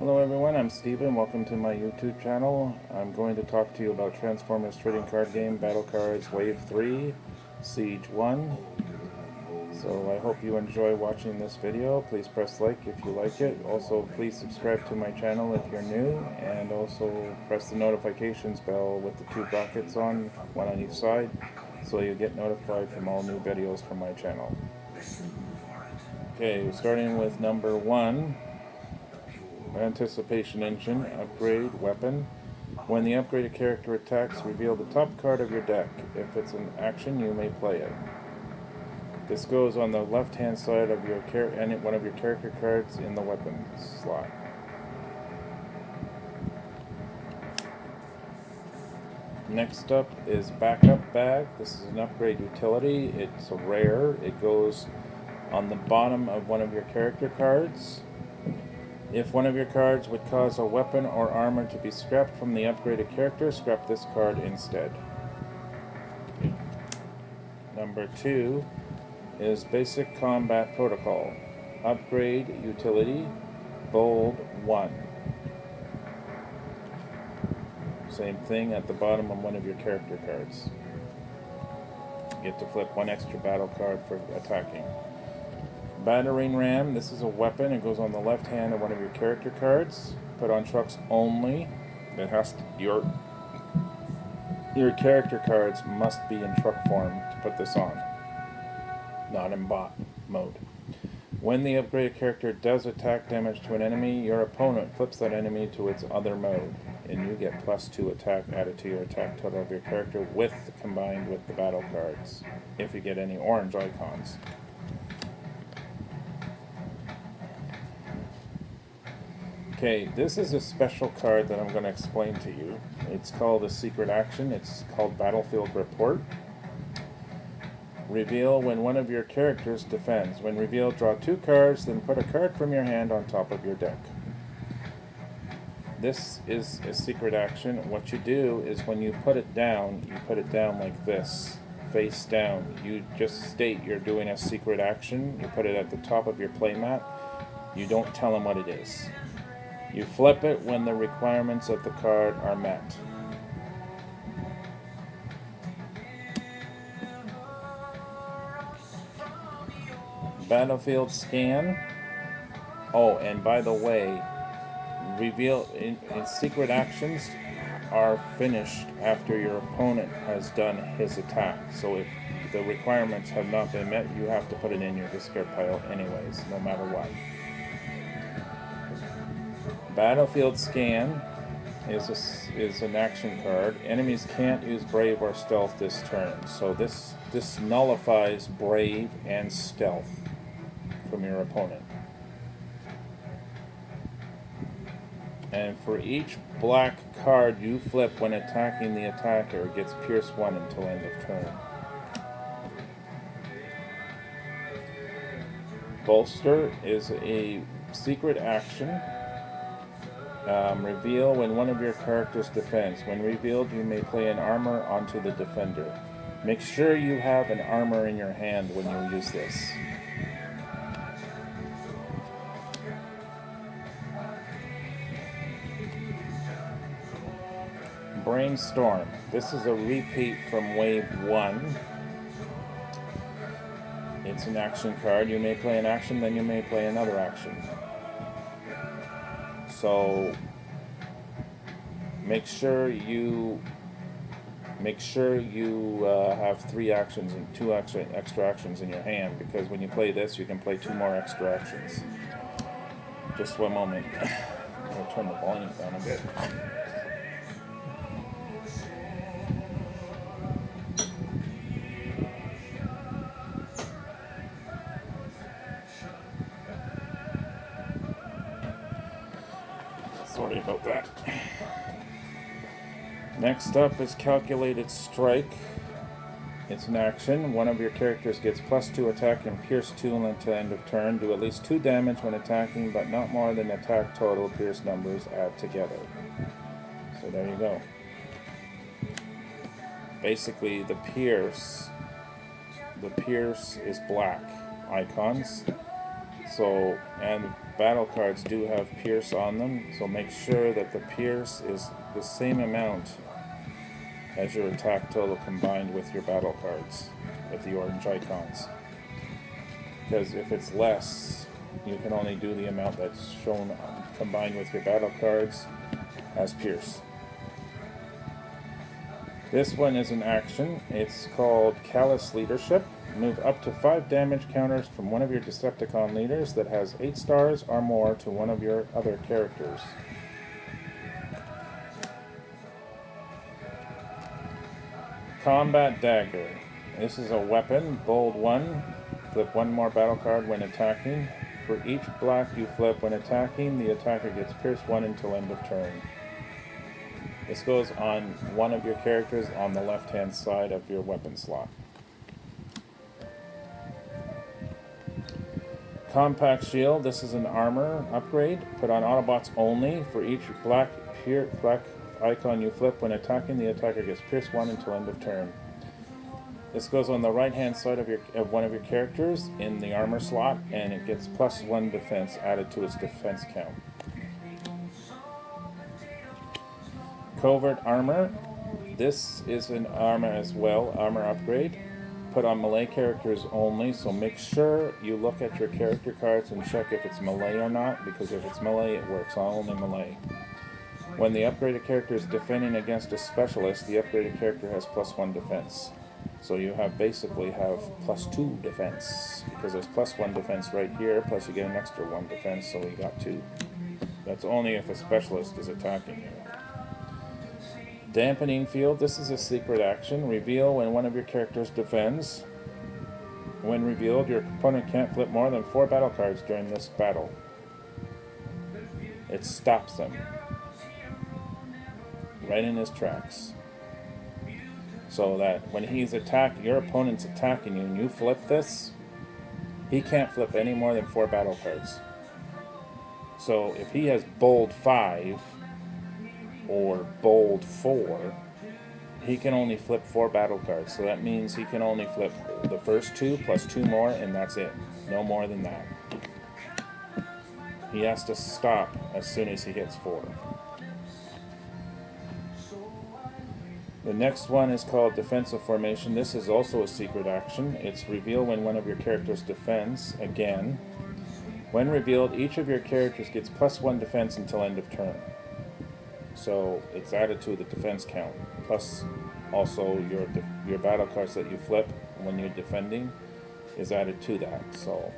Hello everyone, I'm Steven. Welcome to my YouTube channel. I'm going to talk to you about Transformers Trading Card Game Battle Cards Wave 3, Siege 1. So I hope you enjoy watching this video. Please press like if you like it. Also, please subscribe to my channel if you're new. And also press the notifications bell with the two brackets on, one on each side, so you get notified from all new videos from my channel. Okay, starting with number 1. Anticipation Engine, Upgrade, Weapon. When the upgraded character attacks, reveal the top card of your deck. If it's an action, you may play it. This goes on the left-hand side of your one of your character cards in the weapon slot. Next up is Backup Bag. This is an upgrade utility. It's a rare. It goes on the bottom of one of your character cards. If one of your cards would cause a weapon or armor to be scrapped from the upgraded character, scrap this card instead. Number 2 is Basic Combat Protocol. Upgrade Utility, Bold 1. Same thing at the bottom of one of your character cards. You get to flip one extra battle card for attacking. Battering Ram, this is a weapon. It goes on the left hand of one of your character cards. Put on trucks only. It has to, your character cards must be in truck form to put this on, not in bot mode. When the upgraded character does attack damage to an enemy, your opponent flips that enemy to its other mode, and you get +2 attack added to your attack total of your character combined with the battle cards, if you get any orange icons. Okay, this is a special card that I'm going to explain to you. It's called a secret action. It's called Battlefield Report. Reveal when one of your characters defends. When revealed, draw 2 cards, then put a card from your hand on top of your deck. This is a secret action. What you do is when you put it down like this, face down. You just state you're doing a secret action. You put it at the top of your playmat. You don't tell them what it is. You flip it when the requirements of the card are met. Battlefield Scan. Oh, and by the way, reveal in secret actions are finished after your opponent has done his attack. So if the requirements have not been met, you have to put it in your discard pile anyways, no matter what. Battlefield Scan is an action card. Enemies can't use Brave or Stealth this turn, so this nullifies Brave and Stealth from your opponent. And for each black card you flip when attacking the attacker, it gets Pierce 1 until end of turn. Bolster is a secret action. Reveal when one of your characters defends. When revealed, you may play an armor onto the defender. Make sure you have an armor in your hand when you use this. Brainstorm. This is a repeat from Wave 1. It's an action card. You may play an action, then you may play another action. So make sure you have 3 actions and 2 extra actions in your hand, because when you play this, you can play 2 more extra actions. Just one moment. I'll turn the volume down a bit. Sorry about that. Next up is Calculated Strike. It's an action. One of your characters gets +2 attack and Pierce 2 until end of turn. Do at least 2 damage when attacking, but not more than attack total Pierce numbers add together. So there you go. Basically, the Pierce is black icons. So, and battle cards do have Pierce on them, so make sure that the Pierce is the same amount as your attack total combined with your battle cards, with the orange icons. Because if it's less, you can only do the amount that's shown combined with your battle cards as Pierce. This one is an action. It's called Callous Leadership. Move up to 5 damage counters from one of your Decepticon leaders that has 8 stars or more to one of your other characters. Combat Dagger. This is a weapon, bold 1. Flip 1 more battle card when attacking. For each black you flip when attacking, the attacker gets Pierce 1 until end of turn. This goes on one of your characters on the left-hand side of your weapon slot. Compact Shield. This is an armor upgrade. Put on Autobots only. For each black icon you flip when attacking, the attacker gets Pierce 1 until end of turn. This goes on the right-hand side of one of your characters in the armor slot, and it gets +1 defense added to its defense count. Covert Armor. This is an armor as well, armor upgrade. Put on melee characters only, so make sure you look at your character cards and check if it's melee or not, because if it's melee, it works only melee. When the upgraded character is defending against a specialist, the upgraded character has +1 defense. So you basically have +2 defense, because there's +1 defense right here, plus you get an extra 1 defense, so you got 2. That's only if a specialist is attacking you. Dampening Field. This is a secret action. Reveal when one of your characters defends. When revealed, your opponent can't flip more than 4 battle cards during this battle. It stops them right in his tracks. So that when your opponent's attacking you and you flip this, he can't flip any more than 4 battle cards. So if he has bold 5 or bold 4, he can only flip 4 battle cards. So that means he can only flip the first 2 plus 2 more, and that's it. No more than that. He has to stop as soon as he hits 4. The next one is called Defensive Formation. This is also a secret action. It's reveal when one of your characters defends again. When revealed, each of your characters gets +1 defense until end of turn. So it's added to the defense count. Plus also your battle cards that you flip when you're defending is added to that. So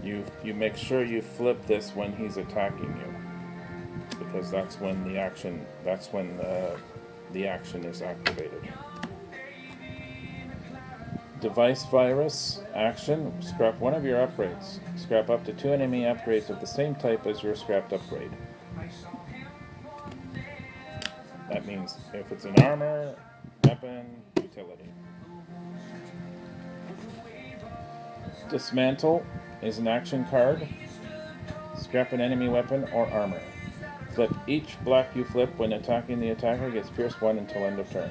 you make sure you flip this when he's attacking you, because that's when the action is activated. Device Virus action. Scrap one of your upgrades. Scrap up to 2 enemy upgrades of the same type as your scrapped upgrade. That means if it's an armor, weapon, utility. Dismantle is an action card. Scrap an enemy weapon or armor. Flip each black you flip when attacking the attacker gets Pierce 1 until end of turn.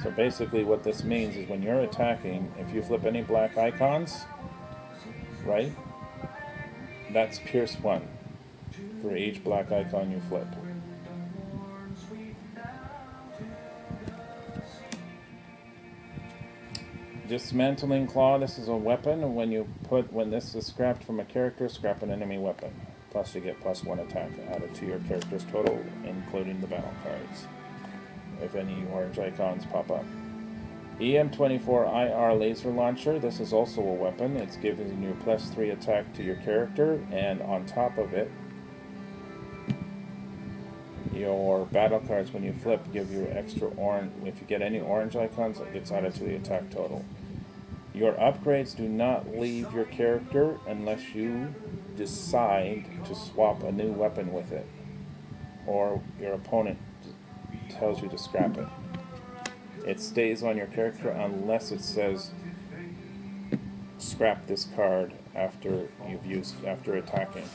So basically what this means is when you're attacking, if you flip any black icons, right, that's Pierce 1 for each black icon you flip. Dismantling Claw. This is a weapon. When this is scrapped from a character, scrap an enemy weapon. Plus you get +1 attack added to your character's total, including the battle cards, if any orange icons pop up. EM24IR Laser Launcher. This is also a weapon. It's giving you +3 attack to your character, and on top of it, your battle cards, when you flip, give you extra orange. If you get any orange icons, it gets added to the attack total. Your upgrades do not leave your character unless you decide to swap a new weapon with it, or your opponent tells you to scrap it. It stays on your character unless it says scrap this card after attacking.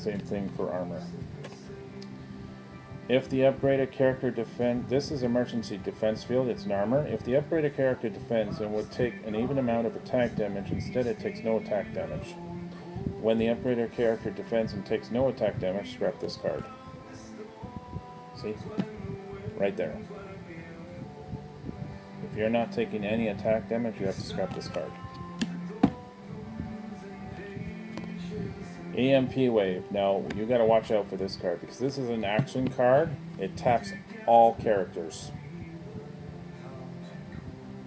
same thing for armor. If the upgraded character defends, this is emergency defense field, it's an armor. If the upgraded character defends and would take an even amount of attack damage, instead it takes no attack damage. When the upgraded character defends and takes no attack damage, scrap this card. See? Right there. If you're not taking any attack damage, you have to scrap this card. EMP Wave. Now, you gotta watch out for this card, because this is an action card. It taps all characters.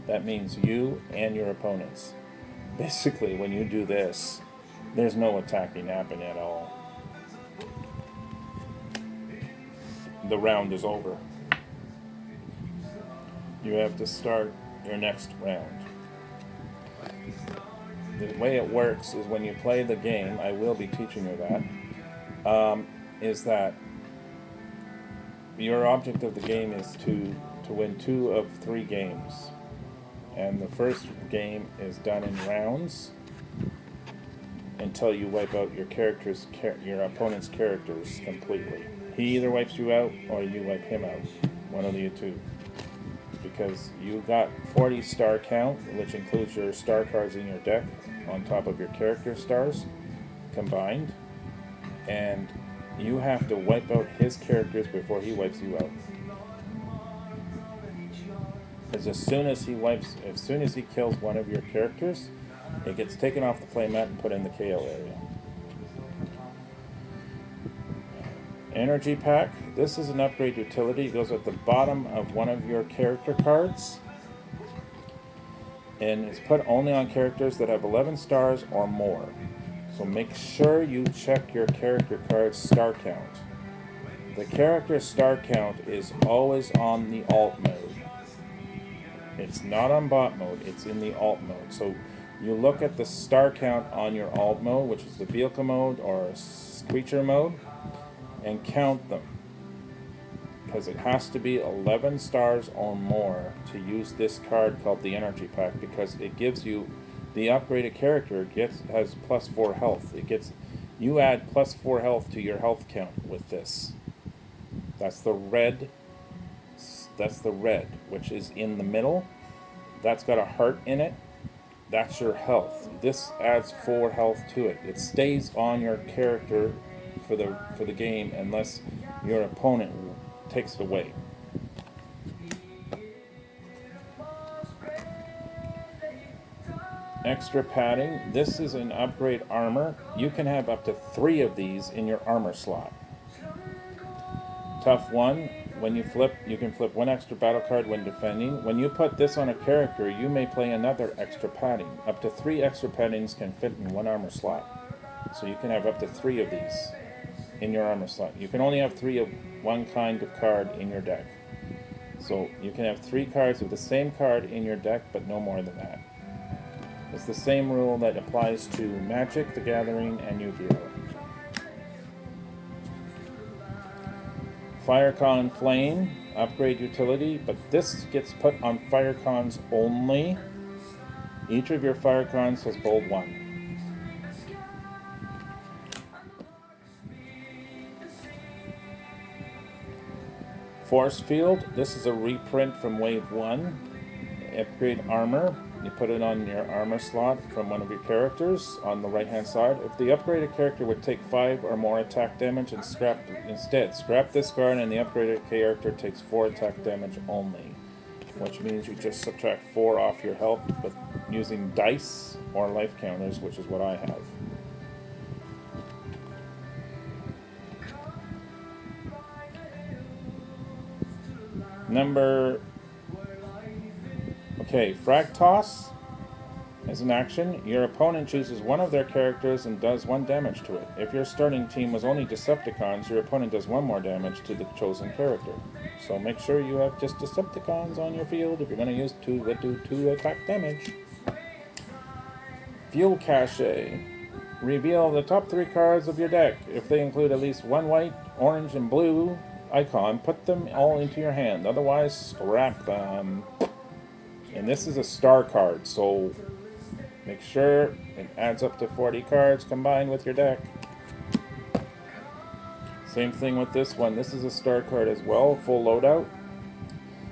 That means you and your opponents. Basically, when you do this, there's no attacking happening at all. The round is over. You have to start your next round. The way it works is when you play the game, I will be teaching you that, is that your object of the game is to win 2 of 3 games. And the first game is done in rounds until you wipe out your opponent's characters completely. He either wipes you out or you wipe him out, one of the two. Because you got 40 star count, which includes your star cards in your deck on top of your character stars combined, and you have to wipe out his characters before he wipes you out. Because as soon as he kills one of your characters, it gets taken off the playmat and put in the KO area. Energy Pack. This is an upgrade utility. It goes at the bottom of one of your character cards. And it's put only on characters that have 11 stars or more. So make sure you check your character card's star count. The character star count is always on the alt mode. It's not on bot mode, it's in the alt mode. So you look at the star count on your alt mode, which is the vehicle mode or creature mode, and count them, because it has to be 11 stars or more to use this card called the Energy Pack, because it gives you the upgraded character has +4 health. You add +4 health to your health count with this. That's the red, which is in the middle. That's got a heart in it. That's your health. This adds 4 health to it. It stays on your character for the game unless your opponent takes it away. Extra padding. This is an upgrade armor. You can have up to 3 of these in your armor slot. Tough one. When you flip, you can flip 1 extra battle card when defending. When you put this on a character, you may play another extra padding. Up to 3 extra paddings can fit in 1 armor slot. So you can have up to 3 of these in your armor slot. You can only have 3 of one kind of card in your deck. So you can have 3 cards of the same card in your deck, but no more than that. It's the same rule that applies to Magic, the Gathering, and Yu-Gi-Oh! Firecon Flame, upgrade utility, but this gets put on Firecons only. Each of your Firecons has bold 1. Force Field, this is a reprint from Wave 1. Upgrade armor, you put it on your armor slot from one of your characters on the right hand side. If the upgraded character would take 5 or more attack damage and scrap this card, and the upgraded character takes 4 attack damage only, which means you just subtract 4 off your health but using dice or life counters, which is what I have. Frag Toss as an action. Your opponent chooses one of their characters and does 1 damage to it. If your starting team was only Decepticons, your opponent does 1 more damage to the chosen character. So make sure you have just Decepticons on your field if you're going to use 2 attack damage. Fuel Cache. Reveal the top 3 cards of your deck. If they include at least 1 white, orange, and blue icon, put them all into your hand. Otherwise, scrap them. And this is a star card, so make sure it adds up to 40 cards combined with your deck. Same thing with this one. This is a star card as well, full loadout.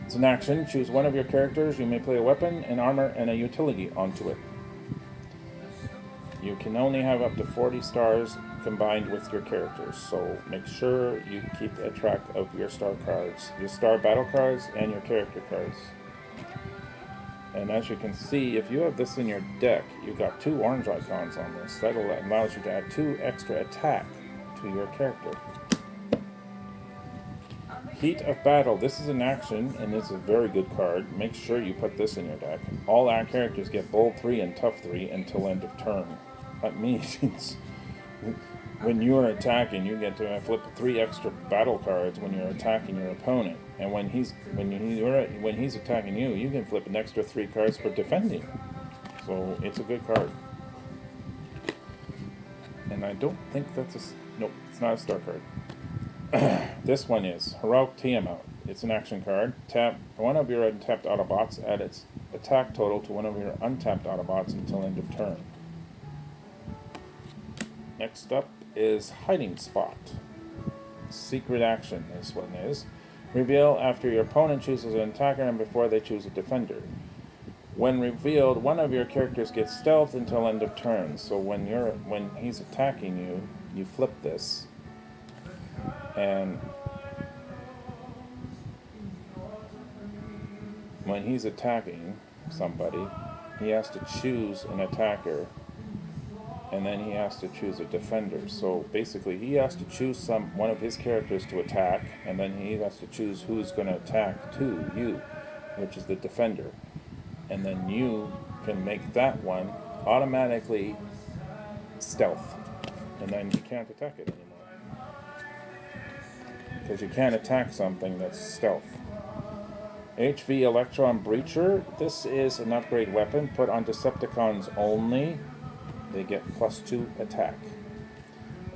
It's an action. Choose one of your characters. You may play a weapon, an armor, and a utility onto it. You can only have up to 40 stars combined with your characters, so make sure you keep a track of your star cards, your star battle cards, and your character cards. And as you can see, if you have this in your deck, you've got 2 orange icons on this. That allows you to add 2 extra attack to your character. Heat of Battle. This is an action, and it's a very good card. Make sure you put this in your deck. All our characters get Bold 3 and Tough 3 until end of turn. That means when you are attacking, you get to flip 3 extra battle cards when you're attacking your opponent. And when he's attacking you, you can flip an extra 3 cards for defending. So it's a good card. And I don't think that's nope, it's not a star card. This one is Heroic Tiamat. It's an action card. Tap one of your untapped Autobots, add its attack total to one of your untapped Autobots until end of turn. Next up is Hiding Spot. Secret action, this one is. Reveal after your opponent chooses an attacker and before they choose a defender. When revealed, one of your characters gets stealthed until end of turn. So when he's attacking you, you flip this. And when he's attacking somebody, he has to choose an attacker, and then he has to choose a defender. So basically, he has to choose one of his characters to attack, and then he has to choose who's going to attack to you, which is the defender. And then you can make that one automatically stealth, and then you can't attack it anymore. Because you can't attack something that's stealth. HV Electron Breacher. This is an upgrade weapon put on Decepticons only. They get +2 attack.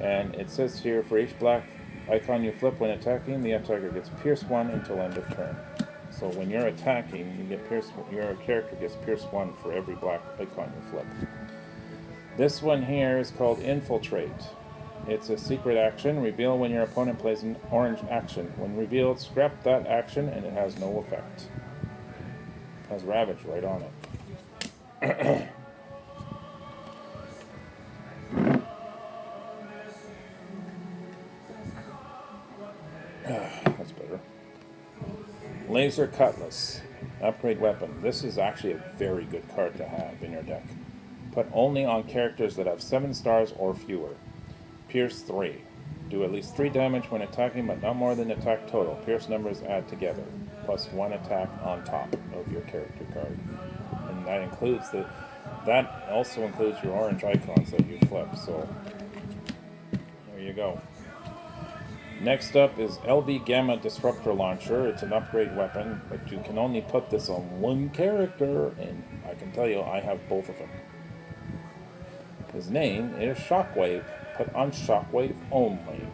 And it says here, for each black icon you flip when attacking, the attacker gets Pierce 1 until end of turn. So when you're attacking, you get your character gets Pierce 1 for every black icon you flip. This one here is called Infiltrate. It's a secret action. Reveal when your opponent plays an orange action. When revealed, scrap that action and it has no effect. It has Ravage right on it. That's better. Laser Cutlass. Upgrade weapon. This is actually a very good card to have in your deck. Put only on characters that have 7 stars or fewer. Pierce 3. Do at least 3 damage when attacking, but not more than attack total. Pierce numbers add together, +1 attack on top of your character card. And that also includes your orange icons that you flip, so there you go. Next up is LB Gamma Disruptor Launcher. It's an upgrade weapon, but you can only put this on one character, and I can tell you I have both of them. His name is Shockwave. Put on Shockwave only.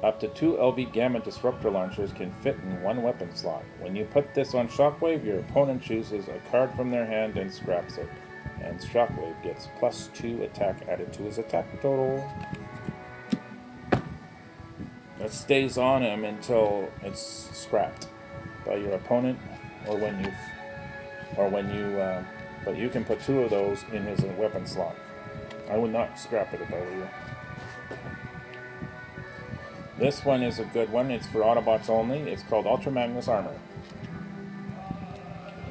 Up to 2 LB Gamma Disruptor Launchers can fit in one weapon slot. When you put this on Shockwave, your opponent chooses a card from their hand and scraps it. And Shockwave gets +2 attack added to his attack total. That stays on him until it's scrapped by your opponent, but you can put 2 of those in his weapon slot. I would not scrap it if I were you. This one is a good one. It's for Autobots only. It's called Ultra Magnus Armor.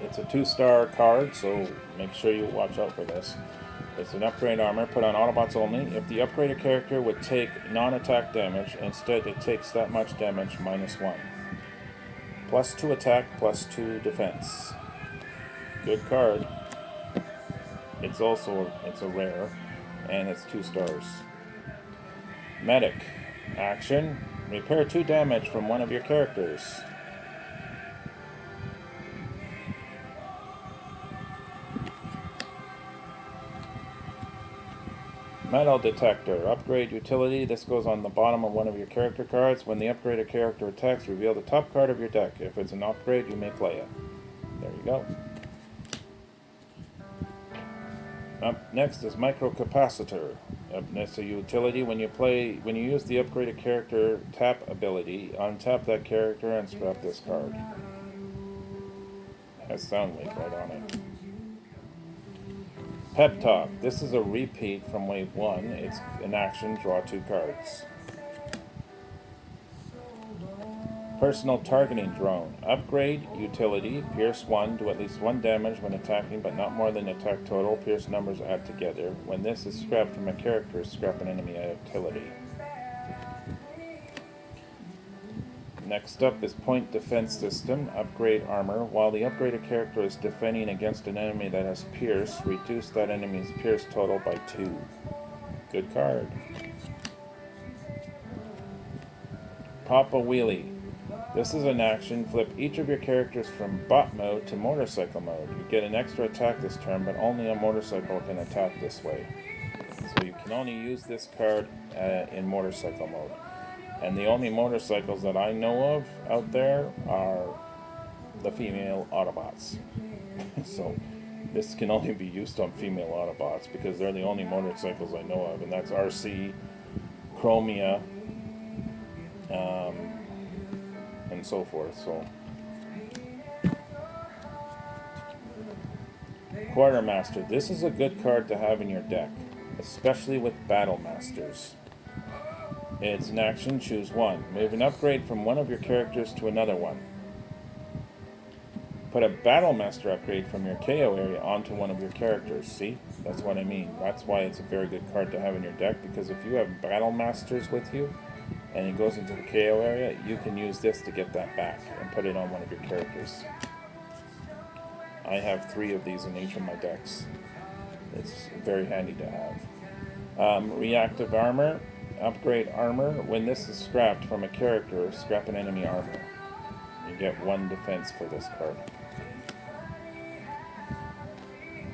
It's a 2-star card, so make sure you watch out for this. It's an upgrade armor put on Autobots only. If the upgraded character would take non-attack damage, instead it takes that much damage -1. +2 attack, +2 defense. Good card. It's a rare, and it's 2 stars. Medic. Action. Repair 2 damage from one of your characters. Metal Detector. Upgrade utility. This goes on the bottom of one of your character cards. When the upgraded character attacks, reveal the top card of your deck. If it's an upgrade, you may play it. There you go. Up next is Microcapacitor. That's a utility. When you use the upgraded character tap ability, untap that character and scrap this card. Has sound wave right on it. Pep Talk. This is a repeat from Wave 1. It's an action, draw 2 cards. Personal Targeting Drone. Upgrade, utility, Pierce 1, do at least 1 damage when attacking, but not more than attack total. Pierce numbers add together. When this is scrapped from a character, scrap an enemy utility. Next up is Point Defense System. Upgrade armor. While the upgraded character is defending against an enemy that has Pierce, reduce that enemy's Pierce total by 2. Good card. Pop a Wheelie. This is an action. Flip each of your characters from bot mode to motorcycle mode. You get an extra attack this turn, but only a motorcycle can attack this way. So you can only use this card in motorcycle mode. And the only motorcycles that I know of out there are the female Autobots. So this can only be used on female Autobots because they're the only motorcycles I know of, and that's RC, Chromia, and so forth. So Quartermaster. This is a good card to have in your deck, especially with Battle Masters. It's an action, choose one. Move an upgrade from one of your characters to another one. Put a Battle Master upgrade from your KO area onto one of your characters. See? That's what I mean. That's why it's a very good card to have in your deck, because if you have Battle Masters with you, and it goes into the KO area, you can use this to get that back and put it on one of your characters. I have 3 of these in each of my decks. It's very handy to have. Reactive Armor. Upgrade armor. When this is scrapped from a character, scrap an enemy armor. You get 1 defense for this card.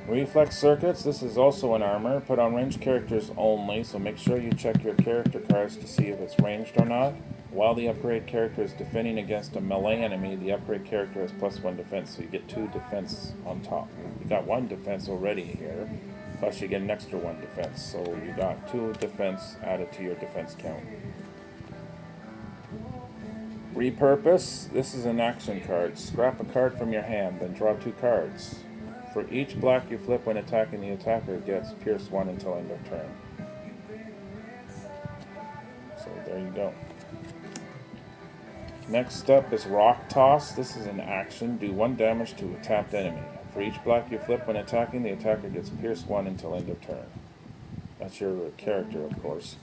Reflex Circuits. This is also an armor. Put on ranged characters only, so make sure you check your character cards to see if it's ranged or not. While the upgrade character is defending against a melee enemy, the upgrade character has +1 defense, so you get 2 defense on top. You got 1 defense already here, plus you get an extra 1 defense, so you got 2 defense added to your defense count. Repurpose. This is an action card. Scrap a card from your hand, then draw 2 cards. For each black you flip when attacking, the attacker gets Pierce 1 until end of turn. So there you go. Next up is Rock Toss. This is an action. Do 1 damage to a tapped enemy. For each black you flip when attacking, the attacker gets Pierce 1 until end of turn. That's your character, of course.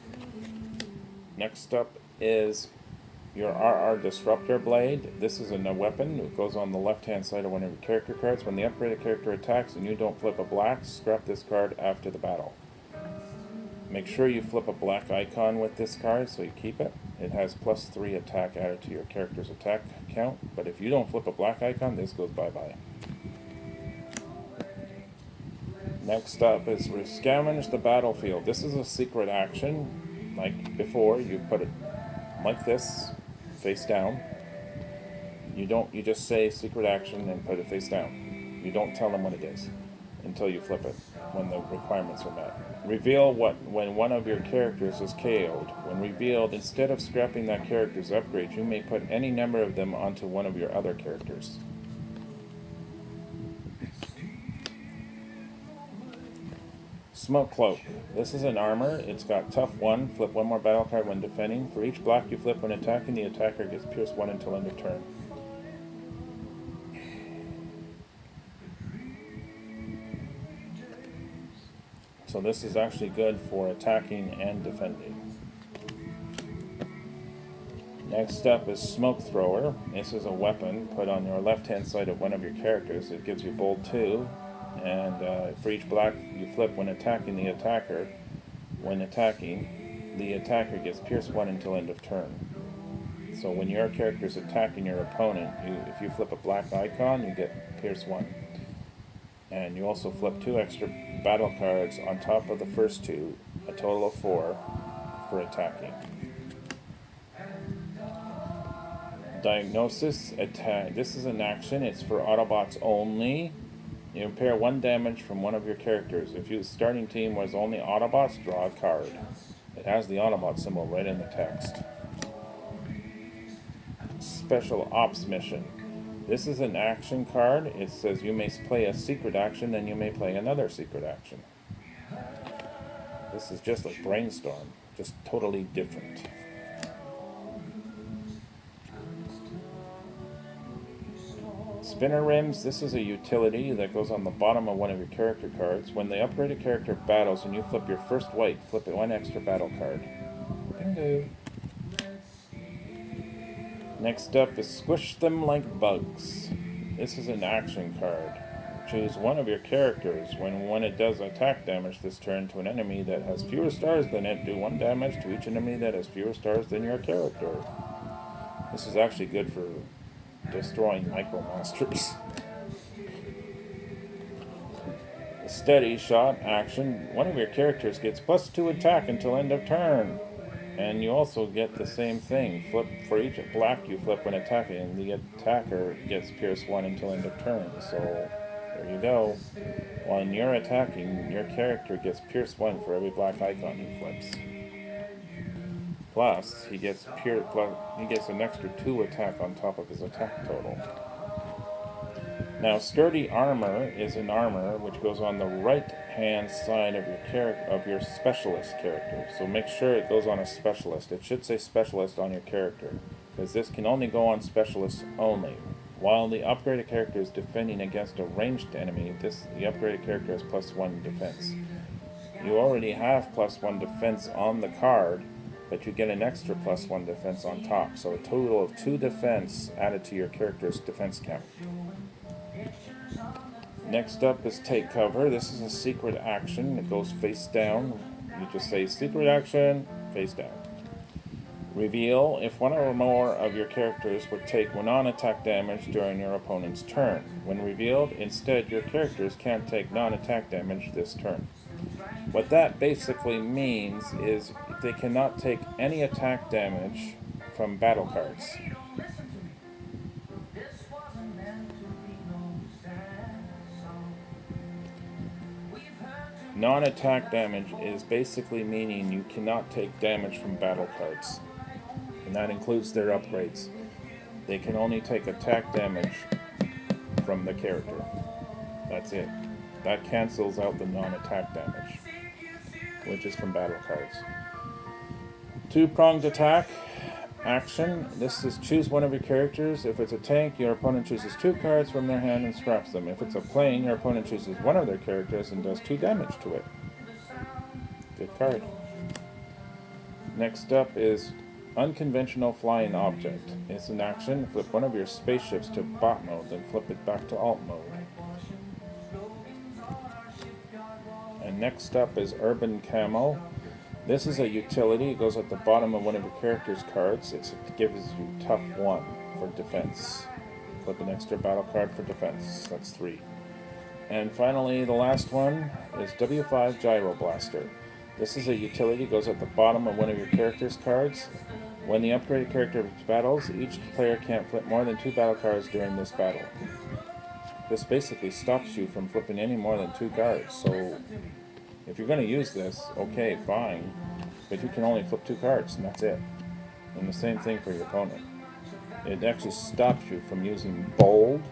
Next up is your RR Disruptor Blade. This is a weapon. It goes on the left-hand side of one of your character cards. When the upgraded character attacks and you don't flip a black, scrap this card after the battle. Make sure you flip a black icon with this card so you keep it. It has +3 attack added to your character's attack count, but if you don't flip a black icon, this goes bye-bye. Next up is Scavenge the Battlefield. This is a secret action. Like before, you put it like this, face down. You just say secret action and put it face down. You don't tell them what it is until you flip it, when the requirements are met. Reveal when one of your characters is KO'd. When revealed, instead of scrapping that character's upgrade, you may put any number of them onto one of your other characters. Smoke Cloak. This is an armor. It's got tough 1. Flip 1 more battle card when defending. For each black you flip when attacking, the attacker gets Pierce 1 until end of turn. So this is actually good for attacking and defending. Next up is Smoke Thrower. This is a weapon put on your left-hand side of one of your characters. It gives you bold 2, and for each black you flip when attacking the attacker, the attacker gets Pierce 1 until end of turn. So when your character is attacking your opponent, if you flip a black icon, you get Pierce 1. And you also flip 2 extra battle cards on top of the first 2, a total of 4, for attacking. Diagnosis attack. This is an action. It's for Autobots only. You pair 1 damage from one of your characters. If your starting team was only Autobots, draw a card. It has the Autobot symbol right in the text. Special Ops Mission. This is an action card. It says you may play a secret action, then you may play another secret action. This is just like Brainstorm, just totally different. Spinner Rims, this is a utility that goes on the bottom of one of your character cards. When the upgraded character battles and you flip your first white, flip it 1 extra battle card. Bingo. Next up is Squish Them Like Bugs. This is an action card. Choose one of your characters. When it does attack damage this turn to an enemy that has fewer stars than it, do 1 damage to each enemy that has fewer stars than your character. This is actually good for destroying Micromasters. Steady Shot action. One of your characters gets +2 attack until end of turn. And you also get the same thing. Flip for each black you flip when attacking, the attacker gets Pierce 1 until end of turn. So there you go. When you're attacking, your character gets Pierce 1 for every black icon he flips. Plus, he gets an extra 2 attack on top of his attack total. Now, Sturdy Armor is an armor which goes on the right-hand side of your specialist character. So make sure it goes on a specialist. It should say specialist on your character, because this can only go on specialists only. While the upgraded character is defending against a ranged enemy, the upgraded character has +1 defense. You already have +1 defense on the card, but you get an extra +1 defense on top. So a total of 2 defense added to your character's defense count. Next up is Take Cover. This is a secret action. It goes face down. You just say secret action, face down. Reveal. If one or more of your characters would take non-attack damage during your opponent's turn. When revealed, instead your characters can't take non-attack damage this turn. What that basically means is they cannot take any attack damage from battle cards. Non-attack damage is basically meaning you cannot take damage from battle cards. And that includes their upgrades. They can only take attack damage from the character. That's it. That cancels out the non-attack damage, which is from battle cards. 2-pronged attack action. This is choose one of your characters. If it's a tank, your opponent chooses 2 cards from their hand and scraps them. If it's a plane, your opponent chooses one of their characters and does 2 damage to it. Good card. Next up is Unconventional Flying Object. It's an action. Flip one of your spaceships to bot mode, then flip it back to alt mode. And next up is Urban Camo. This is a utility. It goes at the bottom of one of your character's cards. It gives you tough 1 for defense. Flip an extra battle card for defense. That's 3. And finally, the last one is W5 Gyro Blaster. This is a utility. It goes at the bottom of one of your character's cards. When the upgraded character battles, each player can't flip more than 2 battle cards during this battle. This basically stops you from flipping any more than 2 cards. So if you're going to use this, okay, fine, but you can only flip 2 cards, and that's it. And the same thing for your opponent. It actually stops you from using bold,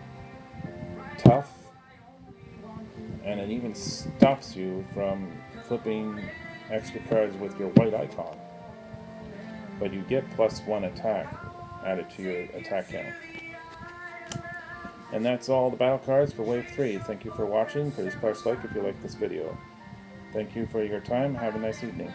tough, and it even stops you from flipping extra cards with your white icon. But you get +1 attack added to your attack count. And that's all the battle cards for Wave 3. Thank you for watching. Please press like if you like this video. Thank you for your time. Have a nice evening.